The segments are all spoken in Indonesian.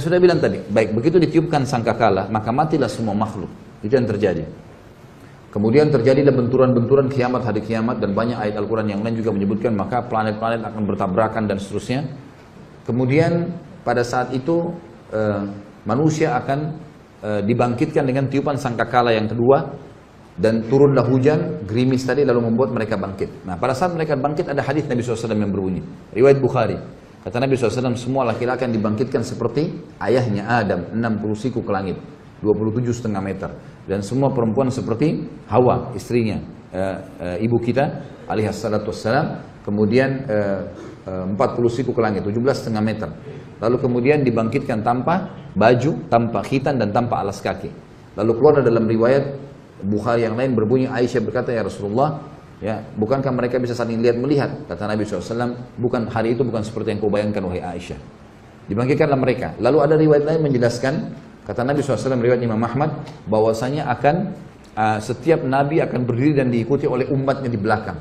Saya sudah bilang tadi, baik begitu ditiupkan sangkakala, maka matilah semua makhluk. Itu yang terjadi. Kemudian terjadilah benturan-benturan kiamat, hari kiamat, dan banyak ayat Al-Quran yang lain juga menyebutkan maka planet-planet akan bertabrakan dan seterusnya. Kemudian pada saat itu manusia akan dibangkitkan dengan tiupan sangkakala yang kedua, dan turunlah hujan, gerimis tadi lalu membuat mereka bangkit. Nah pada saat mereka bangkit ada hadis Nabi SAW yang berbunyi, riwayat Bukhari. Kata Nabi SAW, semua laki-laki akan dibangkitkan seperti ayahnya Adam, 60 siku ke langit, 27,5 meter. Dan semua perempuan seperti Hawa, istrinya, ibu kita, alaihissalatu wassalam. Kemudian 40 siku ke langit, 17,5 meter. Lalu kemudian dibangkitkan tanpa baju, tanpa khitan, dan tanpa alas kaki. Lalu keluar dalam riwayat Bukhari yang lain berbunyi, Aisyah berkata, ya Rasulullah, ya, bukankah mereka bisa saling lihat melihat? Kata Nabi SAW, bukan, hari itu bukan seperti yang kau bayangkan wahai Aisyah. Dibangkitkanlah mereka. Lalu ada riwayat lain menjelaskan, kata Nabi SAW, riwayat Imam Ahmad, bahwasanya akan setiap Nabi akan berdiri dan diikuti oleh umatnya di belakang.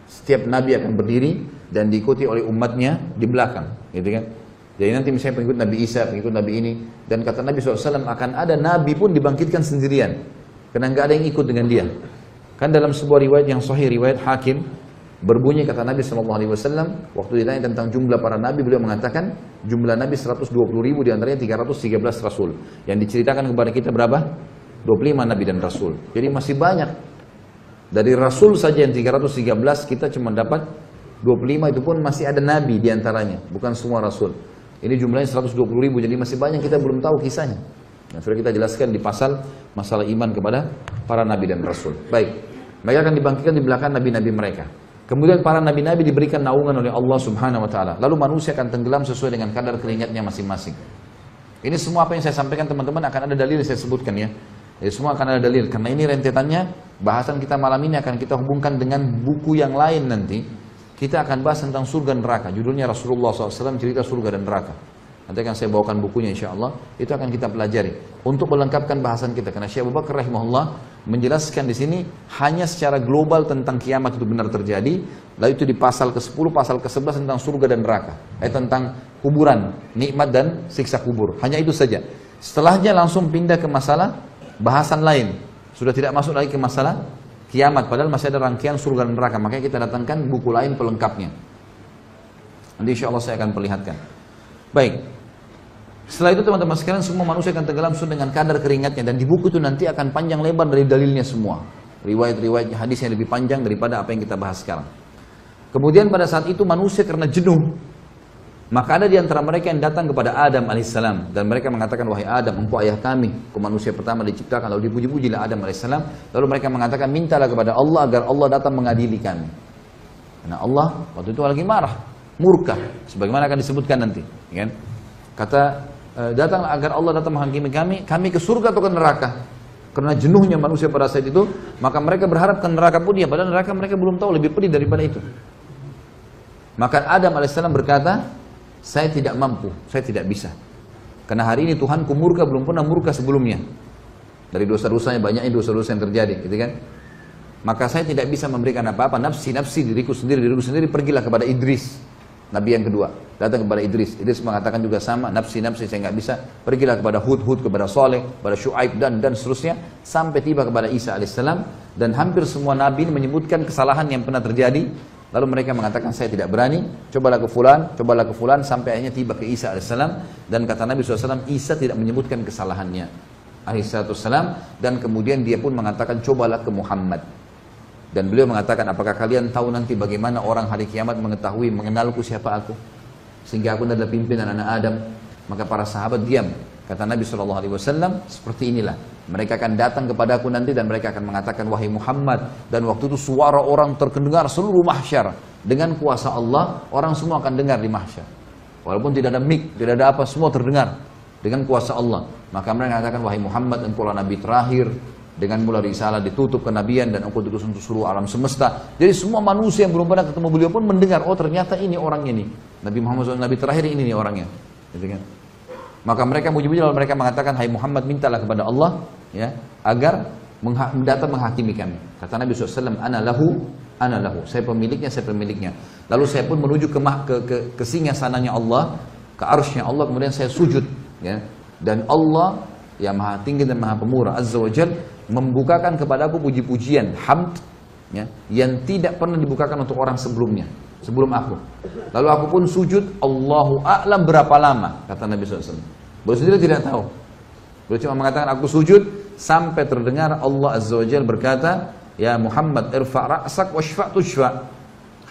Setiap Nabi akan berdiri dan diikuti oleh umatnya di belakang, gitu kan? Jadi nanti misalnya pengikut Nabi Isa, pengikut Nabi ini, dan kata Nabi SAW akan ada Nabi pun dibangkitkan sendirian. Karena nggak ada yang ikut dengan dia. Kan dalam sebuah riwayat yang sahih, riwayat Hakim, berbunyi kata Nabi SAW, waktu ditanya tentang jumlah para Nabi, beliau mengatakan jumlah Nabi 120.000, diantaranya 313 Rasul. Yang diceritakan kepada kita berapa? 25 Nabi dan Rasul. Jadi masih banyak. Dari Rasul saja yang 313, kita cuma dapat 25, itu pun masih ada Nabi diantaranya, bukan semua Rasul. Ini jumlahnya 120.000, jadi masih banyak kita belum tahu kisahnya. Nah, sudah kita jelaskan di pasal masalah iman kepada para nabi dan rasul. Baik, mereka akan dibangkitkan di belakang nabi-nabi mereka. Kemudian para nabi-nabi diberikan naungan oleh Allah Subhanahu wa taala. Lalu manusia akan tenggelam sesuai dengan kadar keringatnya masing-masing. Ini semua apa yang saya sampaikan teman-teman akan ada dalil yang saya sebutkan ya. Jadi semua akan ada dalil, karena ini rentetannya bahasan kita malam ini akan kita hubungkan dengan buku yang lain nanti. Kita akan bahas tentang surga dan neraka. Judulnya Rasulullah SAW cerita surga dan neraka. Nanti akan saya bawakan bukunya insya Allah. Itu akan kita pelajari untuk melengkapkan bahasan kita. Karena Syekh Abu Bakar rahimahullah menjelaskan di sini hanya secara global tentang kiamat itu benar terjadi. Lalu itu di pasal ke-10, pasal ke-11 tentang surga dan neraka. Tentang kuburan, nikmat dan siksa kubur. Hanya itu saja. Setelahnya langsung pindah ke masalah bahasan lain. Sudah tidak masuk lagi ke masalah kiamat. Padahal masih ada rangkaian surga dan neraka. Makanya kita datangkan buku lain pelengkapnya. Nanti insya Allah saya akan perlihatkan. Baik. Setelah itu teman-teman sekalian, semua manusia akan tenggelam sesuai dengan kadar keringatnya, dan di buku itu nanti akan panjang lebar dari dalilnya semua. Riwayat-riwayat hadis yang lebih panjang daripada apa yang kita bahas sekarang. Kemudian pada saat itu manusia karena jenuh, maka ada di antara mereka yang datang kepada Adam alaihissalam, dan mereka mengatakan, wahai Adam, engkau ayah kami, engkau manusia pertama diciptakan. Lalu dipuji-pujilah Adam alaihissalam. Lalu mereka mengatakan, mintalah kepada Allah agar Allah datang mengadili kami. Karena Allah waktu itu lagi marah, murka, sebagaimana akan disebutkan nanti, kan? Kata datang agar Allah datang menghakimi kami ke surga atau ke neraka. Karena jenuhnya manusia pada saat itu, maka mereka berharap ke neraka pun dia, padahal neraka mereka belum tahu, lebih pedih daripada itu. Maka Adam alaihissalam berkata, saya tidak mampu, saya tidak bisa. Karena hari ini Tuhanku murka, belum pernah murka sebelumnya. Dari dosa-dosanya, banyaknya dosa-dosa yang terjadi, gitu kan? Maka saya tidak bisa memberikan apa-apa, nafsi diriku sendiri, pergilah kepada Idris. Nabi yang kedua datang kepada Idris. Idris mengatakan juga sama, nafsi saya nggak bisa. Pergilah kepada Hud, kepada Saleh, kepada Syuaib dan seterusnya, sampai tiba kepada Isa alaihissalam. Dan hampir semua nabi ini menyebutkan kesalahan yang pernah terjadi. Lalu mereka mengatakan, saya tidak berani. Cobalah ke fulan, sampai akhirnya tiba ke Isa alaihissalam. Dan kata Nabi SAW, Isa tidak menyebutkan kesalahannya alaihissalam. Dan kemudian dia pun mengatakan, cobalah ke Muhammad. Dan beliau mengatakan, apakah kalian tahu nanti bagaimana orang hari kiamat mengetahui, mengenalku siapa aku? Sehingga aku adalah pimpinan anak Adam. Maka para sahabat diam. Kata Nabi SAW, seperti inilah. Mereka akan datang kepadaku nanti dan mereka akan mengatakan, wahai Muhammad. Dan waktu itu suara orang terdengar seluruh mahsyar. Dengan kuasa Allah, orang semua akan dengar di mahsyar. Walaupun tidak ada mic, tidak ada apa, semua terdengar. Dengan kuasa Allah. Maka mereka mengatakan, wahai Muhammad, engkau lah Nabi terakhir. Dengan mula risalah ditutup kenabian dan engkau diutus untuk seluruh alam semesta. Jadi semua manusia yang belum pernah ketemu beliau pun mendengar, oh ternyata ini orang ini. Nabi Muhammad SAW, Nabi terakhir ini nih orangnya. Gitu kan? Maka mereka muji-muji, lalu mereka mengatakan, hai Muhammad, mintalah kepada Allah ya, agar datang menghakimi kami. Kata Nabi SAW, ana lahu, saya pemiliknya. Lalu saya pun menuju ke singgasananya Allah, ke arsy-Nya Allah, kemudian saya sujud ya. Dan Allah yang maha tinggi dan maha pemurah Azza wa Jal membukakan kepadaku puji-pujian hamd, ya, yang tidak pernah dibukakan untuk orang sebelumnya, sebelum aku. Lalu aku pun sujud, Allahu a'lam berapa lama, kata Nabi SAW. Beliau sendiri tidak tahu. Beliau cuma mengatakan aku sujud sampai terdengar Allah Azza wa Jal berkata, ya Muhammad irfa' ra'sak washfa' tushfa'.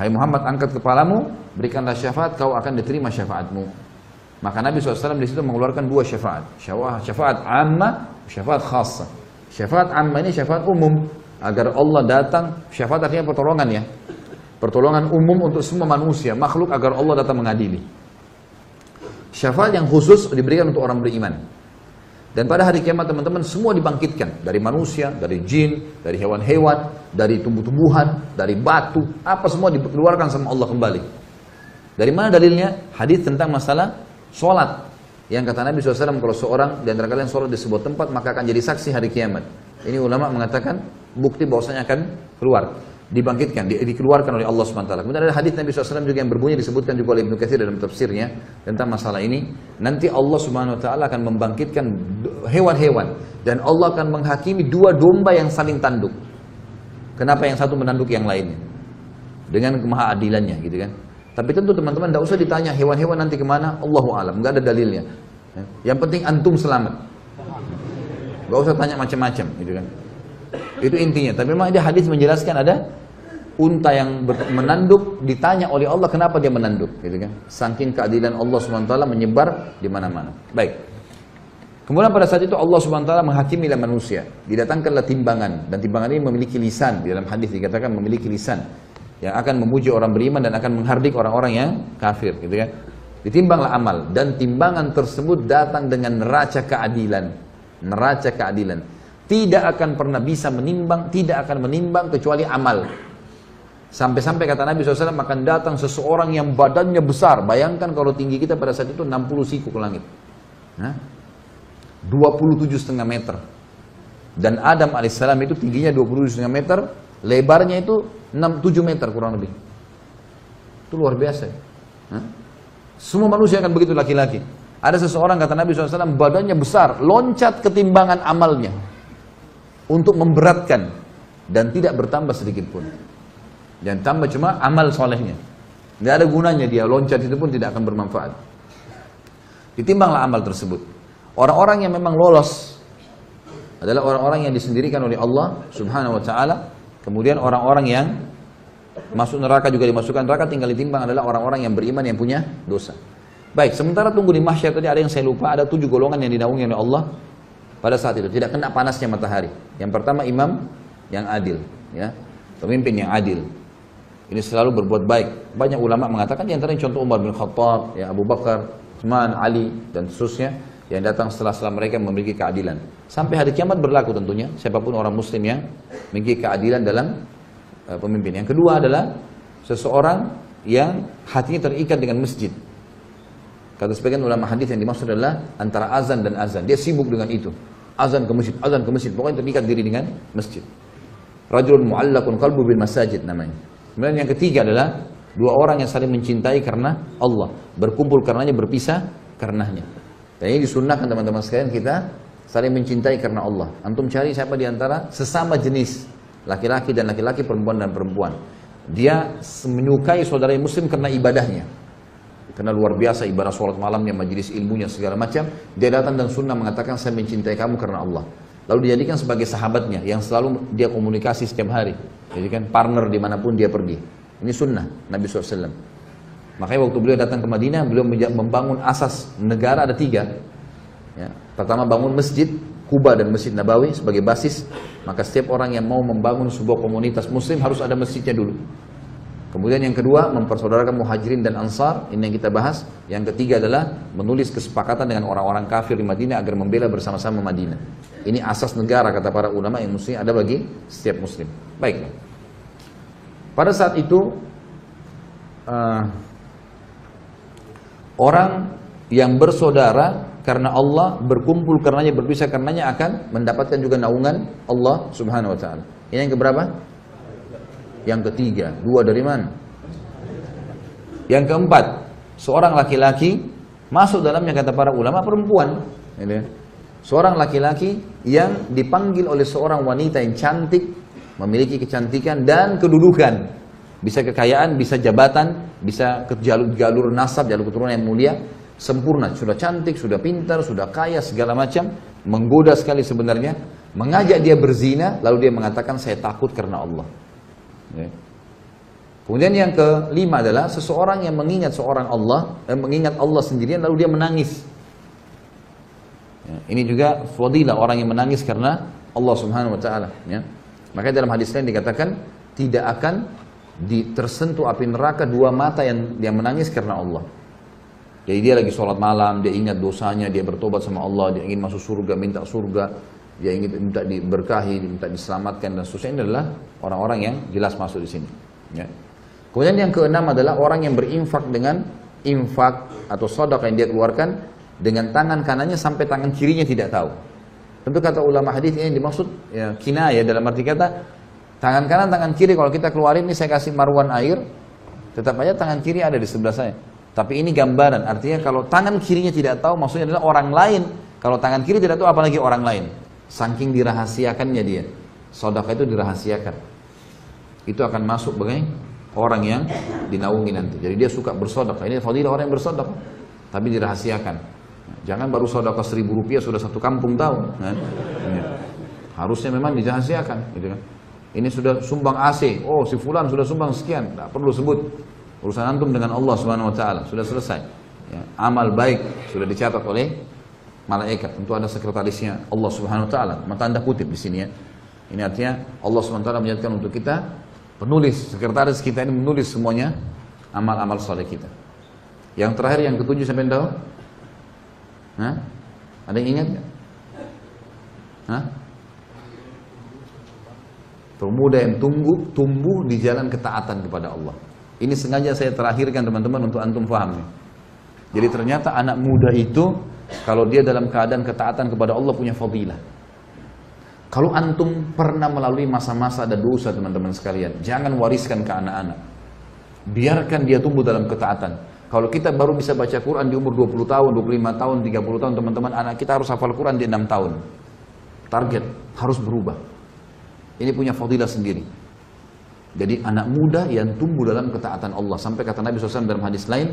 Hai Muhammad, angkat kepalamu, berikanlah syafaat, kau akan diterima syafaatmu. Maka Nabi SAW di situ mengeluarkan dua syafaat. Syafaat amma, syafaat khassa. Syafaat amma ini syafaat umum, agar Allah datang. Syafaat artinya pertolongan, ya. Pertolongan umum untuk semua manusia, makhluk, agar Allah datang mengadili. Syafaat yang khusus diberikan untuk orang beriman. Dan pada hari kiamat teman-teman semua dibangkitkan. Dari manusia, dari jin, dari hewan-hewan, dari tumbuh-tumbuhan, dari batu. Apa semua dikeluarkan sama Allah kembali. Dari mana dalilnya? Hadis tentang masalah sholat. Yang kata Nabi SAW, kalau seorang di antara kalian sholat di sebuah tempat, maka akan jadi saksi hari kiamat. Ini ulama mengatakan bukti bahwasanya akan keluar, dibangkitkan, dikeluarkan oleh Allah SWT. Kemudian ada hadis Nabi SAW juga yang berbunyi, disebutkan juga oleh Ibnu Katsir dalam tafsirnya tentang masalah ini. Nanti Allah SWT akan membangkitkan hewan-hewan dan Allah akan menghakimi dua domba yang saling tanduk. Kenapa yang satu menanduk yang lainnya? Dengan kemahaadilannya, gitu kan? Tapi tentu teman-teman tidak usah ditanya hewan-hewan nanti kemana, Allahu a'lam, nggak ada dalilnya. Yang penting antum selamat. Nggak usah tanya macam-macam, gitu kan? Itu intinya. Tapi memang ada hadis menjelaskan ada unta yang menanduk, ditanya oleh Allah kenapa dia menanduk, gitu kan? Saking keadilan Allah SWT menyebar di mana-mana. Baik. Kemudian pada saat itu Allah SWT menghakimi manusia. Didatangkanlah timbangan, dan timbangan ini memiliki lisan. Di dalam hadis dikatakan memiliki lisan yang akan memuji orang beriman dan akan menghardik orang-orang yang kafir, gitu kan? Ditimbanglah amal, dan timbangan tersebut datang dengan neraca keadilan. Neraca keadilan tidak akan pernah bisa menimbang, tidak akan menimbang kecuali amal. Sampai-sampai kata Nabi SAW akan datang seseorang yang badannya besar. Bayangkan kalau tinggi kita pada saat itu 60 siku ke langit, 27,5 meter. Dan Adam alaihissalam itu tingginya 27,5 meter, lebarnya itu 6-7 meter kurang lebih. Itu luar biasa. Semua manusia akan begitu, laki-laki. Ada seseorang kata Nabi SAW badannya besar, loncat ketimbangan amalnya untuk memberatkan dan tidak bertambah sedikit pun. Dan tambah cuma amal solehnya. Tidak ada gunanya dia loncat itu pun tidak akan bermanfaat. Ditimbanglah amal tersebut. Orang-orang yang memang lolos adalah orang-orang yang disendirikan oleh Allah Subhanahu wa Ta'ala. Kemudian orang-orang yang masuk neraka juga dimasukkan neraka, tinggal ditimbang adalah orang-orang yang beriman yang punya dosa. Baik, sementara tunggu di mahsyar tadi ada yang saya lupa, ada 7 golongan yang dinaungi oleh Allah pada saat itu, tidak kena panasnya matahari. Yang pertama imam yang adil, ya, pemimpin yang adil. Ini selalu berbuat baik. Banyak ulama mengatakan di antaranya contoh Umar bin Khattab, ya, Abu Bakar, Utsman, Ali dan seterusnya yang datang setelah mereka memiliki keadilan. Sampai hari kiamat berlaku tentunya, siapapun orang muslim yang memiliki keadilan dalam pemimpin. Yang kedua adalah seseorang yang hatinya terikat dengan masjid. Kata sebagian ulama hadis yang dimaksud adalah antara azan dan azan. Dia sibuk dengan itu. Azan ke masjid, pokoknya terikat diri dengan masjid. Rajulun mu'allaqun qalbu bil masajid namanya. Kemudian yang ketiga adalah dua orang yang saling mencintai karena Allah, berkumpul karenanya, berpisah karenanya. Dan ini disunnahkan teman-teman sekalian, kita saling mencintai karena Allah. Antum cari siapa di antara sesama jenis, laki-laki dan laki-laki, perempuan dan perempuan. Dia menyukai saudara muslim karena ibadahnya. Karena luar biasa ibadah sholat malamnya, majelis ilmunya, segala macam. Dia datang dan sunnah mengatakan saya mencintai kamu karena Allah. Lalu dijadikan sebagai sahabatnya yang selalu dia komunikasi setiap hari. Jadikan partner dimanapun dia pergi. Ini sunnah Nabi SAW. Makanya waktu beliau datang ke Madinah, beliau membangun asas negara ada 3. Ya. Pertama bangun masjid Kuba dan Masjid Nabawi sebagai basis. Maka setiap orang yang mau membangun sebuah komunitas muslim harus ada masjidnya dulu. Kemudian yang kedua mempersaudarakan muhajirin dan ansar, ini yang kita bahas. Yang ketiga adalah menulis kesepakatan dengan orang-orang kafir di Madinah agar membela bersama-sama Madinah. Ini asas negara kata para ulama yang muslim ada bagi setiap muslim. Baik. Pada saat itu orang yang bersaudara karena Allah, berkumpul karenanya, berpisah karenanya akan mendapatkan juga naungan Allah Subhanahu wa Ta'ala. Ini yang keberapa? Yang ketiga. 2 dari mana? Yang keempat, seorang laki-laki Masuk dalamnya kata para ulama perempuan. Gitu. Seorang laki-laki yang dipanggil oleh seorang wanita yang cantik, memiliki kecantikan dan kedudukan. Bisa kekayaan, bisa jabatan, bisa ke jalur nasab, jalur keturunan yang mulia, sempurna. Sudah cantik, sudah pintar, sudah kaya, segala macam. Menggoda sekali sebenarnya. Mengajak dia berzina, lalu dia mengatakan saya takut karena Allah. Ya. Kemudian yang kelima adalah seseorang yang mengingat mengingat Allah sendirian lalu dia menangis. Ya, ini juga fadilah orang yang menangis karena Allah Subhanahu wa taala, ya. Makanya dalam hadis lain dikatakan tidak akan tersentuh api neraka dua mata yang menangis karena Allah. Jadi dia lagi sholat malam, dia ingat dosanya, dia bertobat sama Allah, dia ingin masuk surga, minta surga, dia ingin minta diberkahi, minta diselamatkan dan seterusnya. Ini adalah orang-orang yang jelas masuk di sini. Ya. Kemudian yang keenam adalah orang yang berinfak dengan infak atau sedekah yang dia keluarkan dengan tangan kanannya sampai tangan kirinya tidak tahu. Tentu kata ulama hadis ini dimaksud ya, kinayah dalam arti kata tangan kanan, tangan kiri kalau kita keluarin ini saya kasih maruan air, tetap aja tangan kiri ada di sebelah saya. Tapi ini gambaran, artinya kalau tangan kirinya tidak tahu maksudnya adalah orang lain. Kalau tangan kiri tidak tahu apalagi orang lain. Saking dirahasiakannya dia. Sedekah itu dirahasiakan. Itu akan masuk sebagai orang yang dinaungi nanti. Jadi dia suka bersedekah. Ini fadilah orang yang bersedekah. Tapi dirahasiakan. Jangan baru sedekah Rp1.000 sudah satu kampung tahu. Nah, harusnya memang dirahasiakan, gitu kan. Ini sudah sumbang AC, oh si fulan sudah sumbang sekian, tidak perlu sebut. Urusan antum dengan Allah Subhanahu wa taala, sudah selesai. Ya, amal baik sudah dicatat oleh malaikat. Tentu ada sekretarisnya Allah Subhanahu wa taala. Maka Anda kutip di sini ya. Ini artinya Allah Subhanahu wa taala menyatakan untuk kita penulis, sekretaris kita ini menulis semuanya amal-amal saleh kita. Yang terakhir yang ketujuh sampai tahu? Hah? Ada yang ingat enggak? Hah? Pemuda yang tumbuh di jalan ketaatan kepada Allah. Ini sengaja saya terakhirkan teman-teman untuk antum paham. Jadi ternyata anak muda itu kalau dia dalam keadaan ketaatan kepada Allah punya fadilah. Kalau antum pernah melalui masa-masa ada dosa teman-teman sekalian, jangan wariskan ke anak-anak. Biarkan dia tumbuh dalam ketaatan. Kalau kita baru bisa baca Quran di umur 20 tahun, 25 tahun, 30 tahun teman-teman, anak kita harus hafal Quran di 6 tahun. Target harus berubah. Ini punya fadilah sendiri. Jadi anak muda yang tumbuh dalam ketaatan Allah. Sampai kata Nabi SAW dalam hadis lain,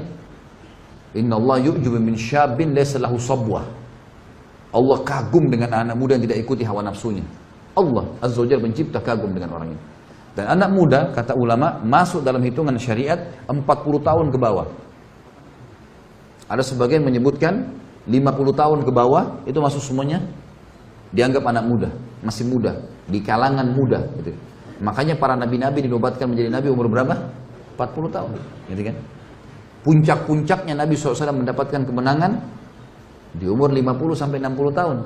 Inna Allah yu'jubu min syabin laysa lahu sabwah. Allah kagum dengan anak muda yang tidak ikuti hawa nafsunya. Allah Azza wa Jalla pencipta kagum dengan orang ini. Dan anak muda, kata ulama, masuk dalam hitungan syariat 40 tahun ke bawah. Ada sebagian menyebutkan 50 tahun ke bawah, itu masuk semuanya dianggap anak muda, masih muda, di kalangan muda gitu. Makanya para nabi-nabi dinobatkan menjadi nabi umur berapa? 40 tahun gitu kan. Puncak-puncaknya Nabi SAW mendapatkan kemenangan di umur 50 sampai 60 tahun.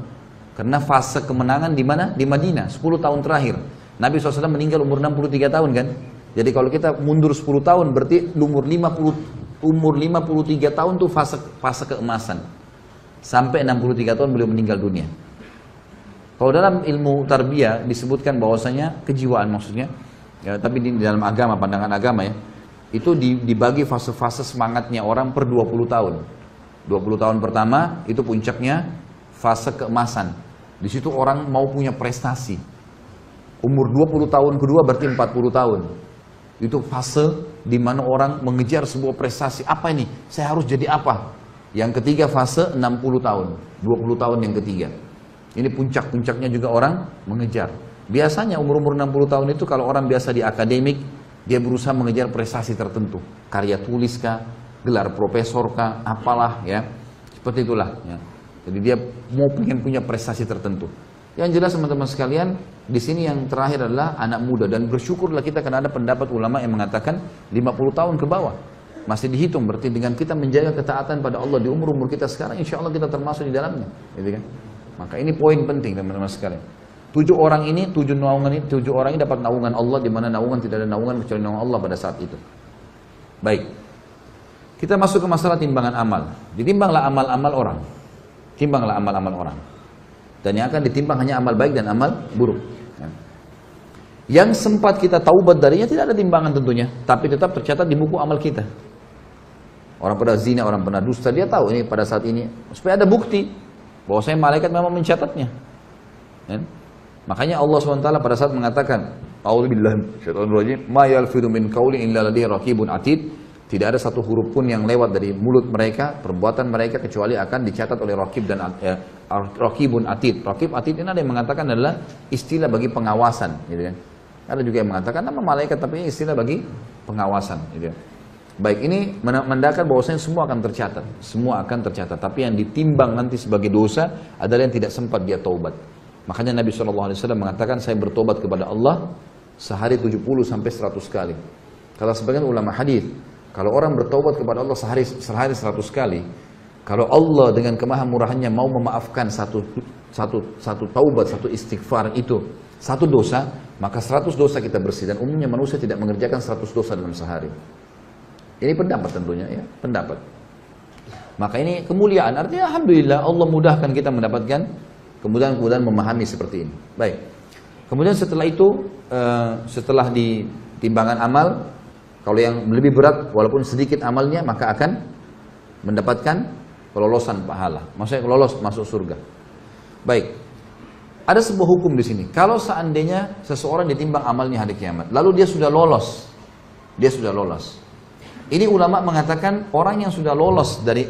Karena fase kemenangan di mana? Di Madinah, 10 tahun terakhir. Nabi SAW meninggal umur 63 tahun kan. Jadi kalau kita mundur 10 tahun berarti umur 53 tahun tuh fase keemasan. Sampai 63 tahun beliau meninggal dunia. Kalau dalam ilmu tarbiyah disebutkan bahwasanya kejiwaan maksudnya, ya, tapi di dalam agama, pandangan agama ya, itu dibagi fase-fase semangatnya orang per 20 tahun. 20 tahun pertama itu puncaknya fase keemasan. Di situ orang mau punya prestasi. Umur 20 tahun kedua berarti 40 tahun. Itu fase di mana orang mengejar sebuah prestasi. Apa ini? Saya harus jadi apa? Yang ketiga fase 60 tahun. 20 tahun yang ketiga. Ini puncak-puncaknya juga orang mengejar. Biasanya umur-umur 60 tahun itu kalau orang biasa di akademik, dia berusaha mengejar prestasi tertentu. Karya tulis kah, gelar profesor kah, apalah ya. Seperti itulah ya. Jadi dia mau pengen punya prestasi tertentu. Yang jelas teman-teman sekalian, di sini yang terakhir adalah anak muda. Dan bersyukurlah kita karena ada pendapat ulama yang mengatakan 50 tahun ke bawah. Masih dihitung, berarti dengan kita menjaga ketaatan pada Allah di umur-umur kita sekarang, insya Allah kita termasuk di dalamnya. Gitu kan? Maka ini poin penting teman-teman sekalian. 7 orang ini dapat naungan Allah, di mana naungan tidak ada naungan kecuali naungan Allah pada saat itu. Baik. Kita masuk ke masalah timbangan amal. Ditimbanglah amal-amal orang. Timbanglah amal-amal orang. Dan yang akan ditimbang hanya amal baik dan amal buruk. Yang sempat kita taubat darinya tidak ada timbangan tentunya, tapi tetap tercatat di buku amal kita. orang pernah zina, orang pernah dusta, dia tahu ini pada saat ini, supaya ada bukti bahwa saya malaikat memang mencatatnya. Kan? Makanya Allah SWT pada saat mengatakan, A'udzubillahi minasyaitonir rajim, ma yalfidu min qaulin illa ladaihi raqibun atid. Tidak ada satu huruf pun yang lewat dari mulut mereka, perbuatan mereka, kecuali akan dicatat oleh raqib dan raqibun atid. Raqib atid ini ada yang mengatakan adalah istilah bagi pengawasan, gitu kan. Ada juga yang mengatakan nama malaikat, tapi ini istilah bagi pengawasan, gitu. Baik, ini menandakan bahwasanya semua akan tercatat, semua akan tercatat. Tapi yang ditimbang nanti sebagai dosa adalah yang tidak sempat dia taubat. Makanya Nabi SAW mengatakan, saya bertobat kepada Allah sehari 70 sampai 100 kali. Kata sebagian ulama hadis, kalau orang bertobat kepada Allah sehari 100 kali, kalau Allah dengan kemahamurahannya mau memaafkan satu taubat, satu istighfar itu, satu dosa, maka 100 dosa kita bersih. Dan umumnya manusia tidak mengerjakan 100 dosa dalam sehari. Ini pendapat tentunya, ya, pendapat. Maka ini kemuliaan, artinya alhamdulillah Allah mudahkan kita mendapatkan kemudahan memahami seperti ini. Baik. Kemudian setelah itu, setelah di timbangan amal, kalau yang lebih berat walaupun sedikit amalnya, maka akan mendapatkan kelolosan pahala. Maksudnya lolos masuk surga. Baik. Ada sebuah hukum di sini. Kalau seandainya seseorang ditimbang amalnya hari kiamat, lalu dia sudah lolos. Ini ulama mengatakan orang yang sudah lolos dari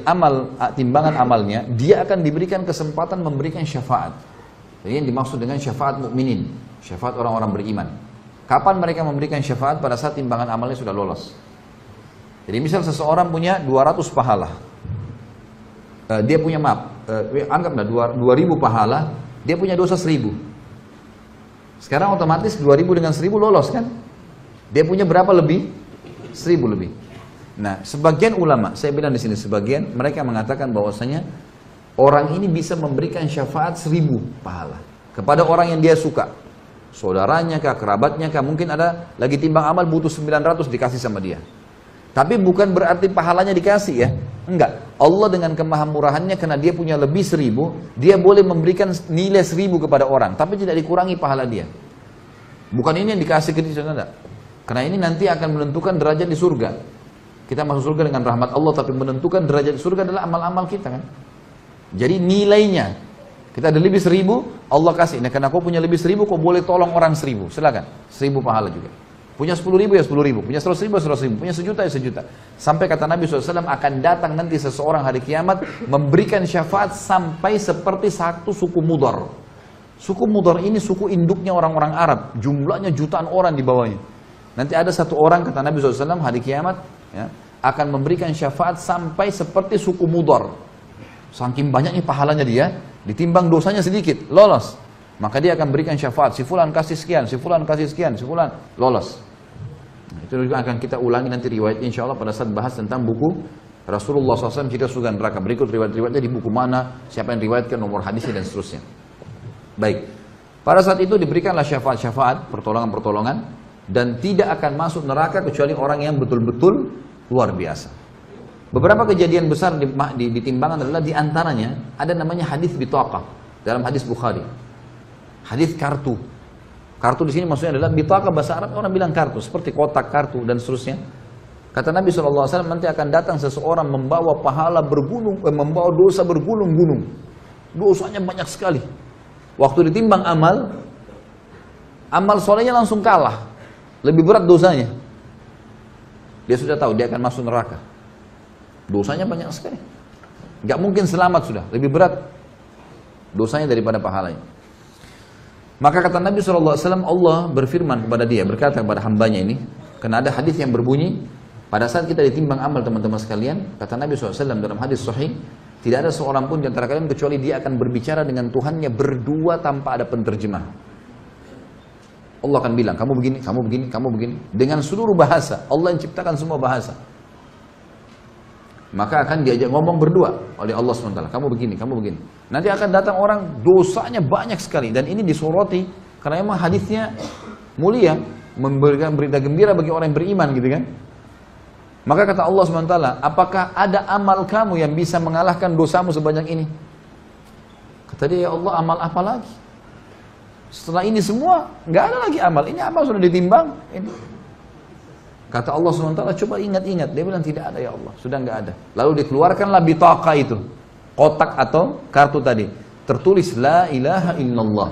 timbangan amalnya, dia akan diberikan kesempatan memberikan syafaat. Jadi yang dimaksud dengan syafaat mukminin, syafaat orang-orang beriman. Kapan mereka memberikan syafaat? Pada saat timbangan amalnya sudah lolos. Jadi misal seseorang punya 200 pahala, dia punya anggaplah 2000 pahala, dia punya dosa 1000. Sekarang otomatis 2000 dengan 1000 lolos kan? Dia punya berapa lebih? 1000 lebih. Nah, sebagian ulama, saya bilang di sini sebagian, mereka mengatakan bahwasanya orang ini bisa memberikan syafaat 1000 pahala kepada orang yang dia suka, saudaranya kah, kerabatnya kah, mungkin ada lagi timbang amal butuh 900 dikasih sama dia. Tapi bukan berarti pahalanya dikasih ya, enggak. Allah dengan kemahamurahannya karena dia punya lebih 1000, dia boleh memberikan nilai 1000 kepada orang, tapi tidak dikurangi pahala dia. Bukan ini yang dikasih ke dia, enggak. Karena ini nanti akan menentukan derajat di surga. Kita masuk surga dengan rahmat Allah, tapi menentukan derajat di surga adalah amal-amal kita kan. Jadi nilainya, kita ada lebih 1000, Allah kasih. Nah karena kau punya lebih 1000, kau boleh tolong orang 1000, silakan. 1000 pahala juga. Punya 10.000 ya 10.000, punya 100.000 ya 100.000, punya 1.000.000 ya 1.000.000. Sampai kata Nabi SAW akan datang nanti seseorang hari kiamat memberikan syafaat sampai seperti satu suku Mudar. Suku Mudar ini suku induknya orang-orang Arab, jumlahnya jutaan orang di bawahnya. Nanti ada satu orang kata Nabi SAW hari kiamat, ya, akan memberikan syafaat sampai seperti suku Mudar. Saking banyaknya pahalanya dia, ditimbang dosanya sedikit, lolos. Maka dia akan berikan syafaat, si fulan kasih sekian, si fulan kasih sekian, si fulan lolos. Nah, itu juga akan kita ulangi nanti riwayat insya Allah pada saat bahas tentang buku Rasulullah SAW cerita surga neraka. Berikut riwayat-riwayatnya di buku mana, siapa yang riwayatkan, nomor hadisnya dan seterusnya. Baik, pada saat itu diberikanlah syafaat-syafaat, pertolongan-pertolongan, dan tidak akan masuk neraka kecuali orang yang betul-betul luar biasa. Beberapa kejadian besar di timbangan adalah diantaranya ada namanya hadis bitaqah dalam hadis Bukhari. Hadis kartu. Kartu di sini maksudnya adalah bitaqah, bahasa Arab orang bilang kartu, seperti kotak kartu dan seterusnya. Kata Nabi SAW nanti akan datang seseorang membawa pahala membawa dosa bergulung-gulung. Dosanya banyak sekali. Waktu ditimbang amal solehnya langsung kalah. Lebih berat dosanya. Dia sudah tahu dia akan masuk neraka. Dosanya banyak sekali. Gak mungkin selamat sudah. Lebih berat dosanya daripada pahalanya. Maka kata Nabi SAW, Allah berfirman kepada dia, berkata kepada hambanya ini, karena ada hadis yang berbunyi, pada saat kita ditimbang amal teman-teman sekalian, kata Nabi SAW dalam hadis sahih, tidak ada seorang pun di antara kalian kecuali dia akan berbicara dengan Tuhannya berdua tanpa ada penterjemah. Allah akan bilang, kamu begini, kamu begini, kamu begini. Dengan seluruh bahasa, Allah yang ciptakan semua bahasa. Maka akan diajak ngomong berdua oleh Allah SWT. Kamu begini, kamu begini. Nanti akan datang orang, dosanya banyak sekali. Dan ini disoroti, karena memang hadisnya mulia. Memberikan berita gembira bagi orang yang beriman gitu kan. Maka kata Allah SWT, apakah ada amal kamu yang bisa mengalahkan dosamu sebanyak ini? Kata dia, ya Allah, amal apa lagi? Setelah ini semua, nggak ada lagi amal. Ini amal sudah ditimbang. Ini. Kata Allah SWT, coba ingat-ingat. Dia bilang tidak ada ya Allah, sudah nggak ada. Lalu dikeluarkanlah bitaqah itu, kotak atau kartu tadi, tertulis la ilaha illallah.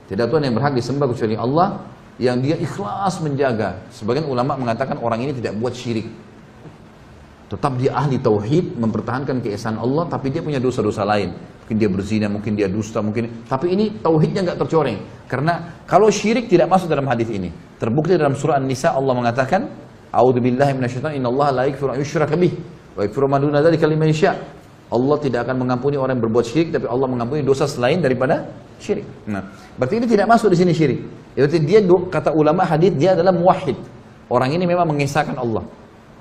Tidak Tuhan yang berhak disembah kecuali Allah, yang dia ikhlas menjaga. Sebagian ulama mengatakan orang ini tidak buat syirik. Tetap dia ahli tauhid, mempertahankan keesaan Allah, tapi dia punya dosa-dosa lain. Mungkin dia berzina, mungkin dia dusta, mungkin. Tapi ini tauhidnya nggak tercoreng. Karena kalau syirik tidak masuk dalam hadis ini. Terbukti dalam surah An-Nisa Allah mengatakan, "A'udzubillahi minasyaitonir innallaha la yaghfiru an yushraka bih wa yaghfiru ma duna dzalika liman yasha." Allah tidak akan mengampuni orang yang berbuat syirik, tapi Allah mengampuni dosa selain daripada syirik. Nah, berarti ini tidak masuk di sini syirik. Berarti dia, kata ulama hadis, dia adalah muwahhid. Orang ini memang mengesahkan Allah.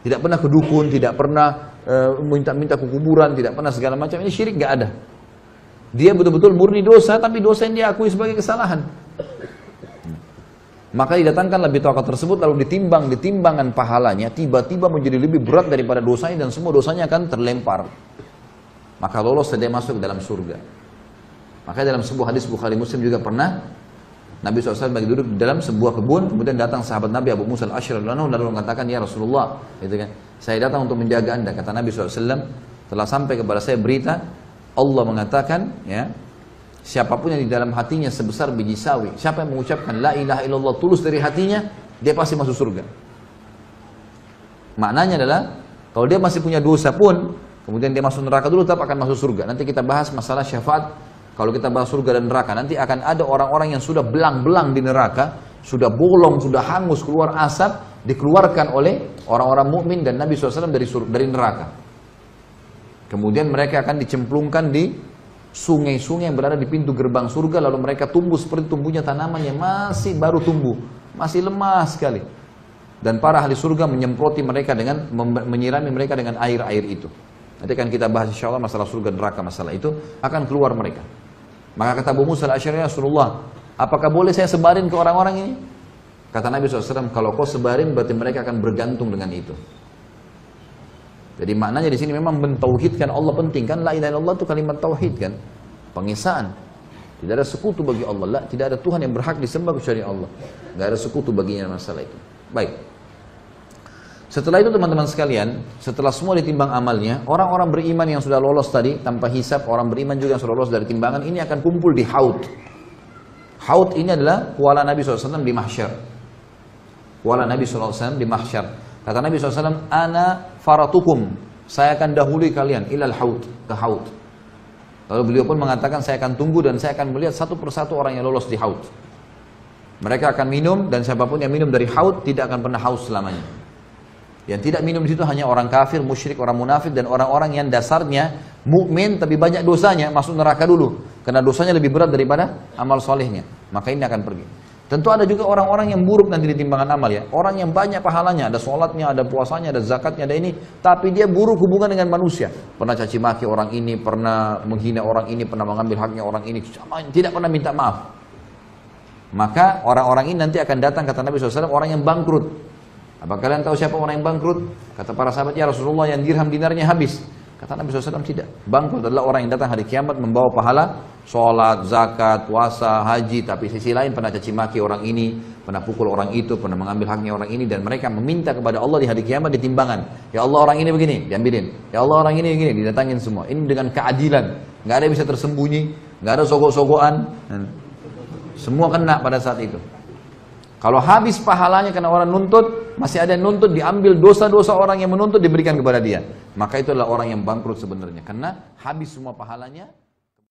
Tidak pernah ke dukun, tidak pernah minta-minta ke kuburan, tidak pernah segala macam. Ini syirik nggak ada. Dia betul-betul murni dosa, tapi dosa yang dia akui sebagai kesalahan. Maka didatangkanlah bitaqah tersebut, lalu ditimbang, ditimbangan pahalanya, tiba-tiba menjadi lebih berat daripada dosanya, dan semua dosanya akan terlempar. Maka lolos dia masuk ke dalam surga. Maka dalam sebuah hadis Bukhari Muslim juga pernah Nabi SAW lagi duduk di dalam sebuah kebun, kemudian datang sahabat Nabi Abu Musa al-Asy'ari lalu mengatakan, ya Rasulullah, gitu kan, saya datang untuk menjaga anda. Kata Nabi SAW, telah sampai kepada saya berita, Allah mengatakan, ya, siapapun yang di dalam hatinya sebesar biji sawi, siapa yang mengucapkan la ilaha illallah tulus dari hatinya, dia pasti masuk surga. Maknanya adalah, kalau dia masih punya dosa pun, kemudian dia masuk neraka dulu, tetap akan masuk surga. Nanti kita bahas masalah syafaat. Kalau kita bahas surga dan neraka, nanti akan ada orang-orang yang sudah belang-belang di neraka, sudah bolong, sudah hangus, keluar asap, dikeluarkan oleh orang-orang mukmin dan Nabi SAW dari neraka. Kemudian mereka akan dicemplungkan di sungai-sungai yang berada di pintu gerbang surga, lalu mereka tumbuh seperti tumbuhnya tanaman yang masih baru tumbuh, masih lemah sekali. Dan para ahli surga menyemproti mereka dengan, menyirami mereka dengan air-air itu. Nanti akan kita bahas insya Allah masalah surga neraka, masalah itu akan keluar mereka. Maka kata Abu Musa al-Asy'ari, Rasulullah, apakah boleh saya sebarin ke orang-orang ini? Kata Nabi SAW, kalau kau sebarin berarti mereka akan bergantung dengan itu. Jadi maknanya di sini memang mentauhidkan Allah penting kan? La ilaha illallah itu kalimat tauhid kan? Pengesaan. Tidak ada sekutu bagi Allah, tidak ada Tuhan yang berhak disembah kecuali Allah. Tidak ada sekutu baginya masalah itu. Baik. Setelah itu teman-teman sekalian, setelah semua ditimbang amalnya, orang-orang beriman yang sudah lolos tadi, tanpa hisab, orang beriman juga yang sudah lolos dari timbangan, ini akan kumpul di Haud. Haud ini adalah kuala Nabi SAW di mahsyar. Kuala Nabi SAW di mahsyar. Kata Nabi SAW, Ana faratukum, saya akan dahului kalian, ilal Haud, ke Haud. Lalu beliau pun mengatakan, saya akan tunggu dan saya akan melihat satu persatu orang yang lolos di Haud. Mereka akan minum, dan siapapun yang minum dari Haud, tidak akan pernah haus selamanya. Yang tidak minum di situ hanya orang kafir, musyrik, orang munafik, dan orang-orang yang dasarnya mukmin tapi banyak dosanya, masuk neraka dulu karena dosanya lebih berat daripada amal solehnya. Maka ini akan pergi. Tentu ada juga orang-orang yang buruk nanti di timbangan amal ya. Orang yang banyak pahalanya, ada sholatnya, ada puasanya, ada zakatnya, ada ini, tapi dia buruk hubungan dengan manusia. Pernah caci maki orang ini, pernah menghina orang ini, pernah mengambil haknya orang ini, tidak pernah minta maaf. Maka orang-orang ini nanti akan datang, kata Nabi SAW, orang yang bangkrut. Apa kalian tahu siapa orang yang bangkrut? Kata para sahabat, ya Rasulullah, yang dirham dinarnya habis. Kata Nabi SAW, tidak. Bangkrut adalah orang yang datang hari kiamat membawa pahala sholat, zakat, puasa, haji, tapi sisi lain pernah caci maki orang ini, pernah pukul orang itu, pernah mengambil haknya orang ini, dan mereka meminta kepada Allah di hari kiamat di timbangan. Ya Allah, orang ini begini, diambilin. Ya Allah, orang ini begini, didatangin semua. Ini dengan keadilan, nggak ada yang bisa tersembunyi, nggak ada sogok-sogokan. Semua kena pada saat itu. Kalau habis pahalanya karena orang nuntut, masih ada yang nuntut, diambil dosa-dosa orang yang menuntut diberikan kepada dia. Maka itu adalah orang yang bangkrut sebenarnya. Karena habis semua pahalanya.